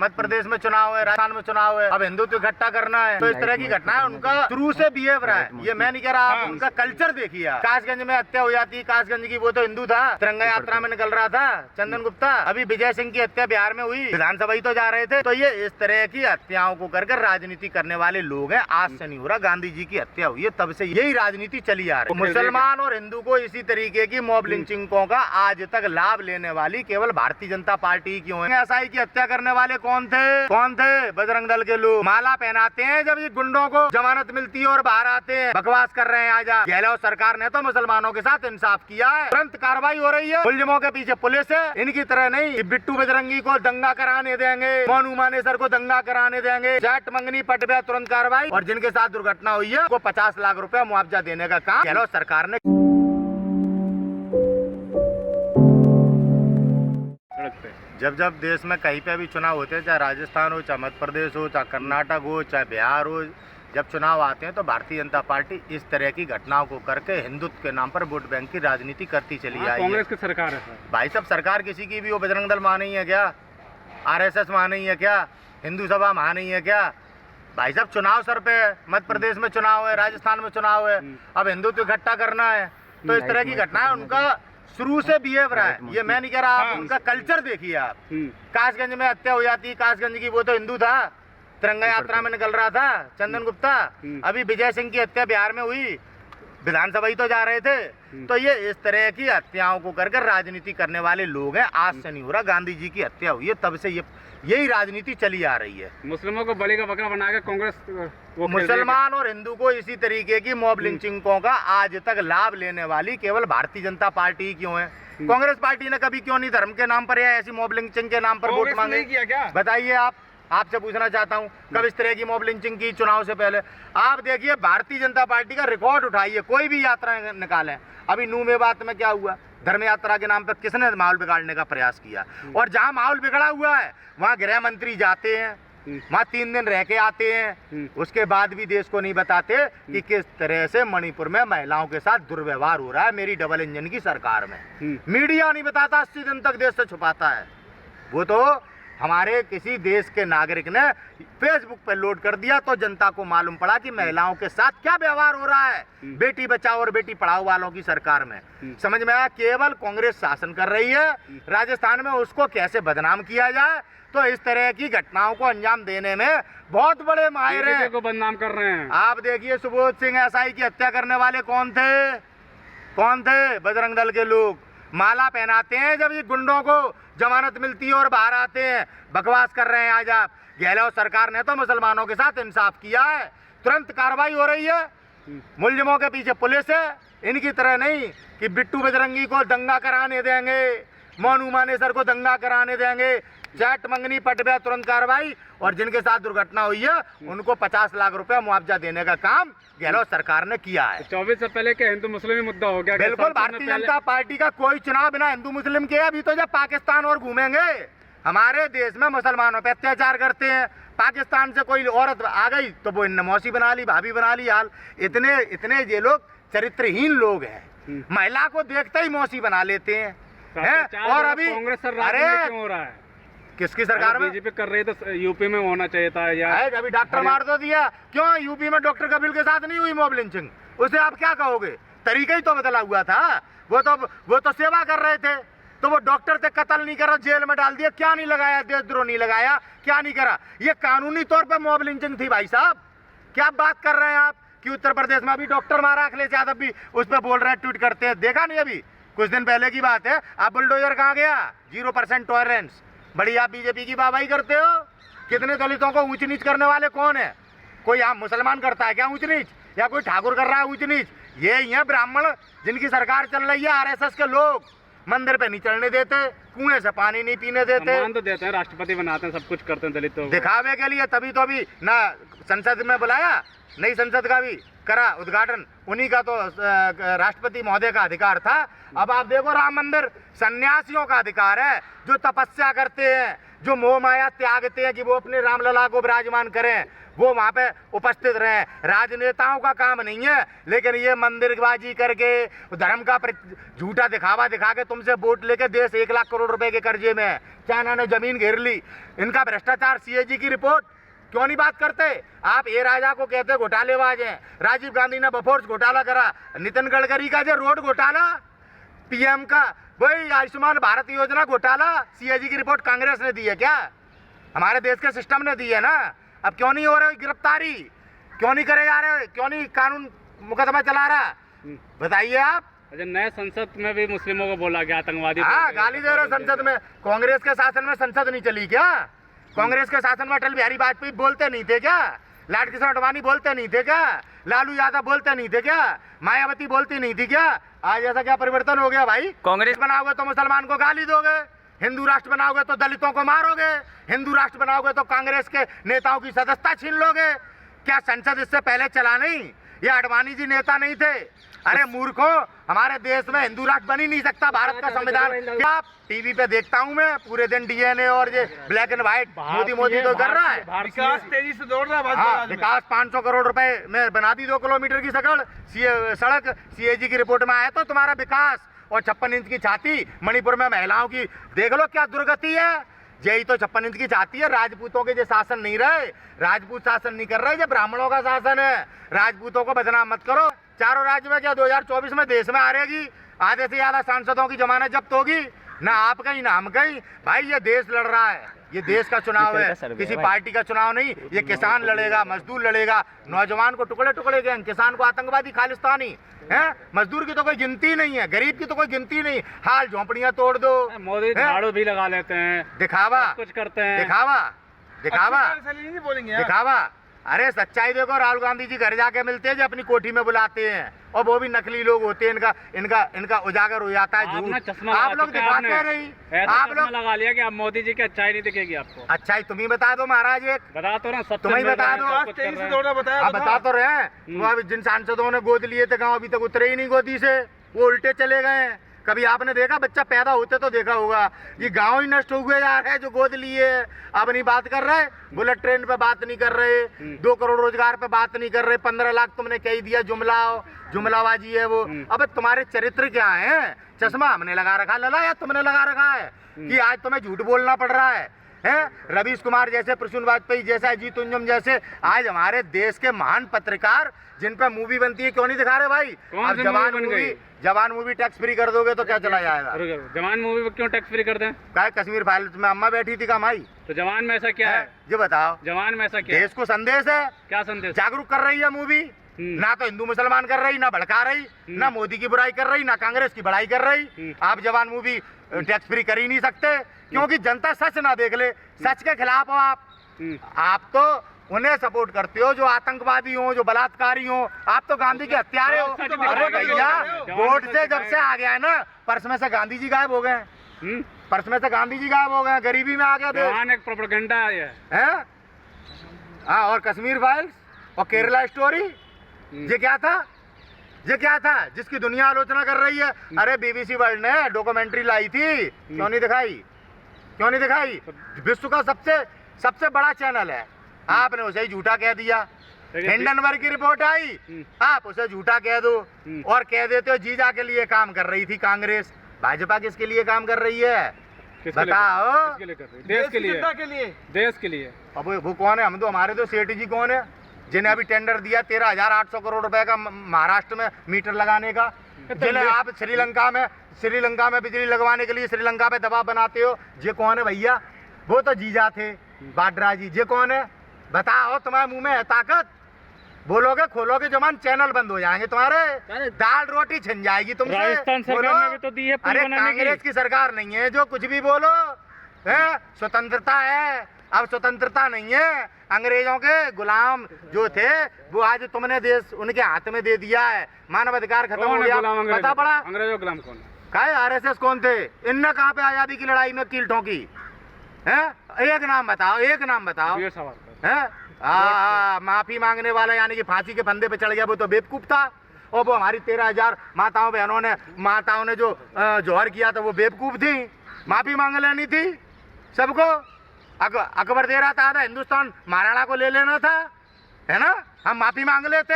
मध्य प्रदेश में चुनाव है, राजस्थान में चुनाव है, अब हिंदुत्व इकट्ठा करना है, तो इस तरह की घटनाएं उनका शुरू से बिहेव रहा है। ये मैं नहीं कह रहा, आप उनका कल्चर देखिए। कासगंज में हत्या हो जाती, कासगंज की, वो तो हिंदू था, तिरंगा यात्रा में निकल रहा था चंदन गुप्ता। अभी विजय सिंह की हत्या बिहार में हुई, विधानसभा ही तो जा रहे थे। तो ये इस तरह की हत्याओं को कर राजनीति करने वाले लोग हैं। आज से नहीं हो रहा, गांधी जी की हत्या हुई है तब से यही राजनीति चली आ रही है। मुसलमान और हिंदू को इसी तरीके की मॉब लिंचिंगों का आज तक लाभ लेने वाली केवल भारतीय जनता पार्टी क्यों है। एसआई की हत्या करने वाले कौन थे? बजरंग दल के लोग। माला पहनाते हैं जब ये गुंडों को जमानत मिलती है और बाहर आते हैं, बकवास कर रहे हैं। आजा गहलोत सरकार ने तो मुसलमानों के साथ इंसाफ किया है, तुरंत कार्रवाई हो रही है। मुलजिमों के पीछे पुलिस है, इनकी तरह नहीं बिट्टू बजरंगी को दंगा कराने देंगे, मोनू मानेसर को दंगा कराने देंगे। चैट मंगनी पट गया, तुरंत कार्रवाई। और जिनके साथ दुर्घटना हुई है वो 50 लाख रुपए मुआवजा देने का काम गहलोत सरकार ने। जब देश में कहीं पे भी चुनाव होते हैं, चाहे राजस्थान हो, चाहे मध्य प्रदेश हो, चाहे कर्नाटक हो, चाहे बिहार हो, जब चुनाव आते हैं तो भारतीय जनता पार्टी इस तरह की घटनाओं को करके हिंदुत्व के नाम पर वोट बैंक की राजनीति करती चली आई है। कांग्रेस की सरकार है भाई साहब, सरकार किसी की भी हो, बजरंग दल वहाँ नहीं है क्या? RSS वहाँ नहीं है क्या? हिंदू सभा वहाँ नहीं है क्या? भाई साहब, चुनाव सर पे है, मध्य प्रदेश में चुनाव है, राजस्थान में चुनाव है, अब हिंदुत्व इकट्ठा करना है। तो इस तरह की घटनाएं उनका शुरू से बिहेव रहा है। ये मैं नहीं कह रहा, आप उनका कल्चर देखिए। आप कासगंज में हत्या हो जाती, कासगंज की, वो तो हिंदू था, तिरंगा यात्रा में निकल रहा था चंदन गुप्ता। अभी विजय सिंह की हत्या बिहार में हुई, विधानसभा ही तो जा रहे थे। तो ये इस तरह की हत्याओं को कर राजनीति करने वाले लोग हैं। आज से नहीं हो रहा, गांधी जी की हत्या हुई है तब से यही राजनीति चली आ रही है। मुस्लिमों को बलि का बकरा बनाकर कांग्रेस मुसलमान और हिंदू को इसी तरीके की मॉब लिंचिंगों का आज तक लाभ लेने वाली केवल भारतीय जनता पार्टी क्यों है। कांग्रेस पार्टी ने कभी क्यों नहीं धर्म के नाम पर या ऐसी मॉब लिंचिंग के नाम पर वोट मांगे? किया क्या? बताइए। आपसे पूछना चाहता हूं, कब इस तरह की मॉब लिंचिंग की चुनाव से पहले? आप देखिए, भारतीय जनता पार्टी का रिकॉर्ड उठाइए, कोई भी यात्रा निकालें। अभी नूमेबात में क्या हुआ? धर्म यात्रा के नाम पर किसने माहौल बिगाड़ने का प्रयास किया? और जहां माहौल बिगड़ा हुआ है वहां गृह मंत्री जाते हैं, वहां 3 दिन रह के आते हैं, उसके बाद भी देश को नहीं बताते कि किस तरह से मणिपुर में महिलाओं के साथ दुर्व्यवहार हो रहा है मेरी डबल इंजन की सरकार में। मीडिया नहीं बताता, 80 दिन तक देश से छुपाता है। वो तो हमारे किसी देश के नागरिक ने फेसबुक पर लोड कर दिया तो जनता को मालूम पड़ा कि महिलाओं के साथ क्या व्यवहार हो रहा है बेटी बचाओ और बेटी पढ़ाओ वालों की सरकार में। समझ में आया? केवल कांग्रेस शासन कर रही है, राजस्थान में उसको कैसे बदनाम किया जाए। तो इस तरह की घटनाओं को अंजाम देने में बहुत बड़े माहिर हैं, को बदनाम कर रहे हैं। आप देखिए, सुबोध सिंह एसआई की हत्या करने वाले कौन थे? बजरंग दल के लोग। माला पहनाते हैं जब ये गुंडों को जमानत मिलती है और बाहर आते हैं, बकवास कर रहे हैं। आज आप गहलोत सरकार ने तो मुसलमानों के साथ इंसाफ किया है, तुरंत कार्रवाई हो रही है। मुलजिमों के पीछे पुलिस है, इनकी तरह नहीं कि बिट्टू बजरंगी को दंगा कराने देंगे, मोनू मानेसर को दंगा कराने देंगे। चैट मंगनी पट गया, तुरंत कार्रवाई। और जिनके साथ दुर्घटना हुई है उनको 50 लाख रुपए मुआवजा देने का काम गहलोत सरकार ने किया है। 24 से पहले क्या हिंदू मुस्लिम मुद्दा हो गया? बिल्कुल, भारतीय जनता पार्टी का कोई चुनाव बिना हिंदू मुस्लिम के। अभी तो जब पाकिस्तान और घूमेंगे, हमारे देश में मुसलमानों पे अत्याचार करते हैं, पाकिस्तान से कोई औरत आ गई तो वो मौसी बना ली, भाभी बना ली। हाल इतने ये लोग चरित्रहीन लोग हैं, महिला को देखते ही मौसी बना लेते हैं। और अभी कांग्रेस सरकार क्यों हो रहा है? किसकी सरकार में? बीजेपी कर रही तो यूपी में होना चाहिए था यार। अभी डॉक्टर मार तो दिया, क्यों यूपी में डॉक्टर कपिल के साथ नहीं हुई मॉब लिंचिंग? उसे आप क्या कहोगे? तरीका ही तो बदला हुआ था। वो तो सेवा कर रहे थे, तो वो डॉक्टर थे, कत्ल नहीं करा, जेल में डाल दिया। क्या नहीं लगाया? देशद्रोह नहीं लगाया, क्या नहीं करा? ये कानूनी तौर पर मॉब लिंचिंग थी भाई साहब। क्या बात कर रहे हैं आप कि उत्तर प्रदेश में अभी डॉक्टर मारा, अखिलेश यादव भी उस पर बोल रहे हैं, ट्वीट करते हैं। देखा नहीं? अभी कुछ दिन पहले की बात है। आप बुलडोजर कहाँ गया? 0% टॉलरेंस। बड़ी आप बीजेपी की वाहवाही करते हो। कितने दलितों को ऊंच नीच करने वाले कौन है? कोई आप मुसलमान करता है क्या ऊंच नीच, या कोई ठाकुर कर रहा है ऊंच नीच? ये ही है ब्राह्मण जिनकी सरकार चल रही है। RSS के लोग मंदिर पे नहीं चढ़ने देते, कुएं से पानी नहीं पीने देते। सम्मान तो देते हैं, राष्ट्रपति बनाते हैं, सब कुछ करते हैं दलितों को दिखावे के लिए। तभी तो अभी ना संसद में बुलाया, नई संसद का भी करा उद्घाटन, उन्हीं का तो राष्ट्रपति महोदय का अधिकार था। अब आप देखो, राम मंदिर सन्यासियों का अधिकार है, जो तपस्या करते हैं, जो मोह माया त्यागते हैं कि वो अपने रामलला को विराजमान करें, वो वहाँ पे उपस्थित रहें। राजनेताओं का काम नहीं है, लेकिन ये मंदिरबाजी करके धर्म का झूठा दिखावा दिखा के तुमसे वोट लेके देश 1 लाख करोड़ रुपए के कर्जे में है। चाइना ने जमीन घेर ली। इनका भ्रष्टाचार, सीएजी की रिपोर्ट क्यों नहीं बात करते? आप ए राजा को कहते घोटालेबाज हैं। राजीव गांधी ने बफोर्स घोटाला करा, नितिन गडकरी का जो रोड घोटाला, पीएम का वही आयुष्मान भारत योजना घोटाला, सीएजी की रिपोर्ट कांग्रेस ने दी है क्या? हमारे देश के सिस्टम ने दी है ना। अब क्यों नहीं हो रही गिरफ्तारी? क्यों नहीं करे जा रहे? क्यों नहीं कानून मुकदमा चला रहा? बताइए आप। अच्छा, नए संसद में भी मुस्लिमों को बोला गया आतंकवादी। हाँ, गाली दे रहे हो संसद में। कांग्रेस के शासन में संसद नहीं चली क्या? कांग्रेस के शासन में अटल बिहारी वाजपेयी बोलते नहीं थे क्या? लाल कृष्ण आडवाणी बोलते नहीं थे क्या? लालू यादव बोलते नहीं थे क्या? मायावती बोलती नहीं थी क्या? आज ऐसा क्या परिवर्तन हो गया भाई? कांग्रेस बनाओगे तो मुसलमान को गाली दोगे, हिंदू राष्ट्र बनाओगे तो दलितों को मारोगे, हिंदू राष्ट्र बनाओगे तो कांग्रेस के नेताओं की सदस्यता छीन लोगे। क्या संसद इससे पहले चला नहीं? ये आडवाणी जी नेता नहीं थे? अरे मूर्खों, हमारे देश में हिंदू राष्ट्र बन ही नहीं सकता। भारत का संविधान क्या टीवी पे देखता हूँ मैं पूरे दिन, डीएनए और ये ब्लैक एंड व्हाइट मोदी तो कर रहा है। विकास तेजी से दौड़ रहा है। विकास 500 करोड़ रुपए में बना दी 2 किलोमीटर की सड़क। सीएजी की रिपोर्ट में आया तो तुम्हारा विकास। और 56 इंच की छाती मणिपुर में महिलाओं की देख लो क्या दुर्गति है। यही तो 56 इंच की छाती है। राजपूतों के जो शासन नहीं रहे, राजपूत शासन नहीं कर रहे, जो ब्राह्मणों का शासन है। राजपूतों को बदनाम मत करो। चारों राज्य में क्या 2024 में देश में आ रहेगी? आधे से ज्यादा सांसदों की जमानत जब्त होगी। ना आप कहीं ना हम कहीं। भाई ये देश लड़ रहा है, ये देश का चुनाव है, किसी पार्टी का चुनाव नहीं। ये किसान लड़ेगा, मजदूर लड़ेगा। नौजवान को टुकड़े टुकड़े गए, किसान को आतंकवादी खालिस्तानी है। मजदूर की तो कोई गिनती नहीं है, गरीब की तो कोई गिनती नहीं। हाल झोंपड़ियां तोड़ दो। मोदी झाड़ू भी लगा लेते हैं, दिखावा कुछ करते हैं, दिखावा दिखावा नहीं बोलेंगे दिखावा। अरे सच्चाई देखो, राहुल गांधी जी घर जाके मिलते हैं, जो अपनी कोठी में बुलाते हैं, और वो भी नकली लोग होते हैं। इनका उजागर हो जाता है झूठ। आप लोग दिखाते नहीं। आप लोग लगा लिया कि आप मोदी जी की अच्छाई नहीं दिखेगी आपको। अच्छाई तुम ही बता दो महाराज। एक बता तो रहा, तुम ही बता दो। आप बता तो रहे हैं। जिन सांसदों ने गोद लिए थे गाँव, अभी तक उतरे ही नहीं गोदी से, वो उल्टे चले गए हैं। कभी आपने देखा? बच्चा पैदा होते तो देखा होगा। ये गांव ही नष्ट हुए जा रहे हैं जो गोद लिए। अब नहीं बात कर रहे, बुलेट ट्रेन पे बात नहीं कर रहे, 2 करोड़ रोजगार पे बात नहीं कर रहे, 15 लाख तुमने कह दिया जुमलाबाजी है वो। अब तुम्हारे चरित्र क्या है? चश्मा हमने लगा रखा लला या तुमने लगा रखा है कि आज तुम्हें झूठ बोलना पड़ रहा है? रवीश कुमार जैसे, प्रसून वाजपेयी जैसे, अजीत उंजम जैसे आज हमारे देश के महान पत्रकार, जिन पर मूवी बनती है, क्यों नहीं दिखा रहे भाई? अब जवान मूवी टैक्स फ्री कर दोगे तो क्या चला जाएगा? जवान मूवी में क्यों टैक्स फ्री कर दें? क्या कश्मीर फाइल्स में अम्मा बैठी थी कमाई? तो जवान में ऐसा क्या है? ये बताओ। जवान में ऐसा क्या है? देश को संदेश है। क्या संदेश? जागरूक कर रही है मूवी। ना तो हिंदू मुसलमान कर रही, ना भड़का रही, ना मोदी की बुराई कर रही, ना कांग्रेस की बड़ाई कर रही। आप जवान मूवी टैक्स फ्री कर ही नहीं सकते, क्योंकि जनता सच ना देख ले। सच के खिलाफ हो आप तो उन्हें सपोर्ट करते हो जो आतंकवादी हो, जो बलात्कारी हो। आप तो गांधी के हत्यारे हो। अरे भैया, वोट से जब से आ गया है ना, पर्स में से गांधी जी गायब हो गए। पर्स में से गांधी जी गायब हो गए, गरीबी में आ गया देश। एक प्रोपेगेंडा है। हाँ, और कश्मीर फाइल्स और केरला स्टोरी, ये क्या था? ये क्या था जिसकी दुनिया आलोचना कर रही है? अरे बीबीसी वर्ल्ड ने डॉक्यूमेंट्री लाई थी, क्यों नहीं दिखाई? क्यों नहीं दिखाई? विश्व का सबसे बड़ा चैनल है, आपने उसे झूठा कह दिया। हिंडनबर्ग की रिपोर्ट आई, आप उसे झूठा कह दो और कह देते हो जीजा के लिए काम कर रही थी कांग्रेस। भाजपा किसके लिए काम कर रही है? बताओ। देश के लिए। देश के लिए। अब वो कौन है? हम तो, हमारे तो सेठ जी कौन है जिन्हें अभी टेंडर दिया 13,800 करोड़ रुपए का महाराष्ट्र में मीटर लगाने का? जिन्हें आप श्रीलंका में बिजली लगवाने के लिए श्रीलंका पे दबाव बनाते हो, ये कौन है भैया? वो तो जीजा थे वाड्रा जी। ये कौन है? बताओ। तुम्हारे मुंह में है ताकत? बोलोगे, खोलोगे जमान, चैनल बंद हो जाएंगे तुम्हारे, दाल रोटी छिन जाएगी तुमसे। राजस्थान सरकार ने भी तो दी है। अरे कांग्रेस की सरकार नहीं है जो कुछ भी बोलो है। स्वतंत्रता है, अब स्वतंत्रता नहीं है। अंग्रेजों के गुलाम जो थे वो आज तुमने देश उनके हाथ में दे दिया है। मानव अधिकार खत्म हो गया। पता पड़ा अंग्रेजों गुलाम कौन? क्या आरएसएस कौन थे? इनने कहाँ पे आजादी की लड़ाई में कील ठोकी है? एक नाम बताओ, एक नाम बताओ। माफी मांगने वाला यानी कि फांसी के फंदे पे चढ़ गया, वो तो बेवकूफ था। और वो हमारी 13,000 माताओं ने जो जौहर किया था, वो बेवकूफ थी। माफी मांग लेनी थी सबको। अकबर दे रहा था हिंदुस्तान महाराणा को ले लेना था, है ना, हम माफी मांग लेते।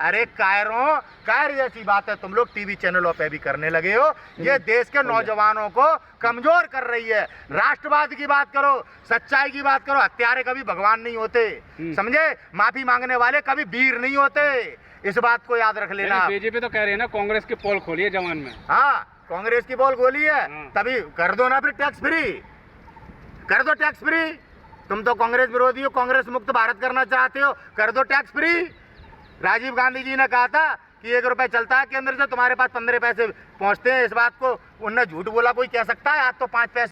अरे कायर जैसी बात है तुम लोग टीवी चैनलों पे भी करने लगे हो। ये देश के नौजवानों को कमजोर कर रही है। राष्ट्रवाद की बात करो, सच्चाई की बात करो, हत्यारे कभी भगवान नहीं होते, समझे, माफी मांगने वाले कभी वीर नहीं होते, इस बात को याद रख लेना। बीजेपी तो कह रही है ना कांग्रेस की पोल खोली है जवान में। हाँ, कांग्रेस की पोल खोली है, तभी कर दो ना फिर टैक्स फ्री, कर दो टैक्स फ्री। तुम तो कांग्रेस विरोधी हो, कांग्रेस मुक्त भारत करना चाहते हो, कर दो टैक्स फ्री। राजीव गांधी जी ने कहा था कि 1 रुपए चलता है केंद्र से, तुम्हारे पास 15 पैसे पहुंचते हैं, इस बात को उनने झूठ बोला, कोई कह सकता है? आज तो 5 पैसे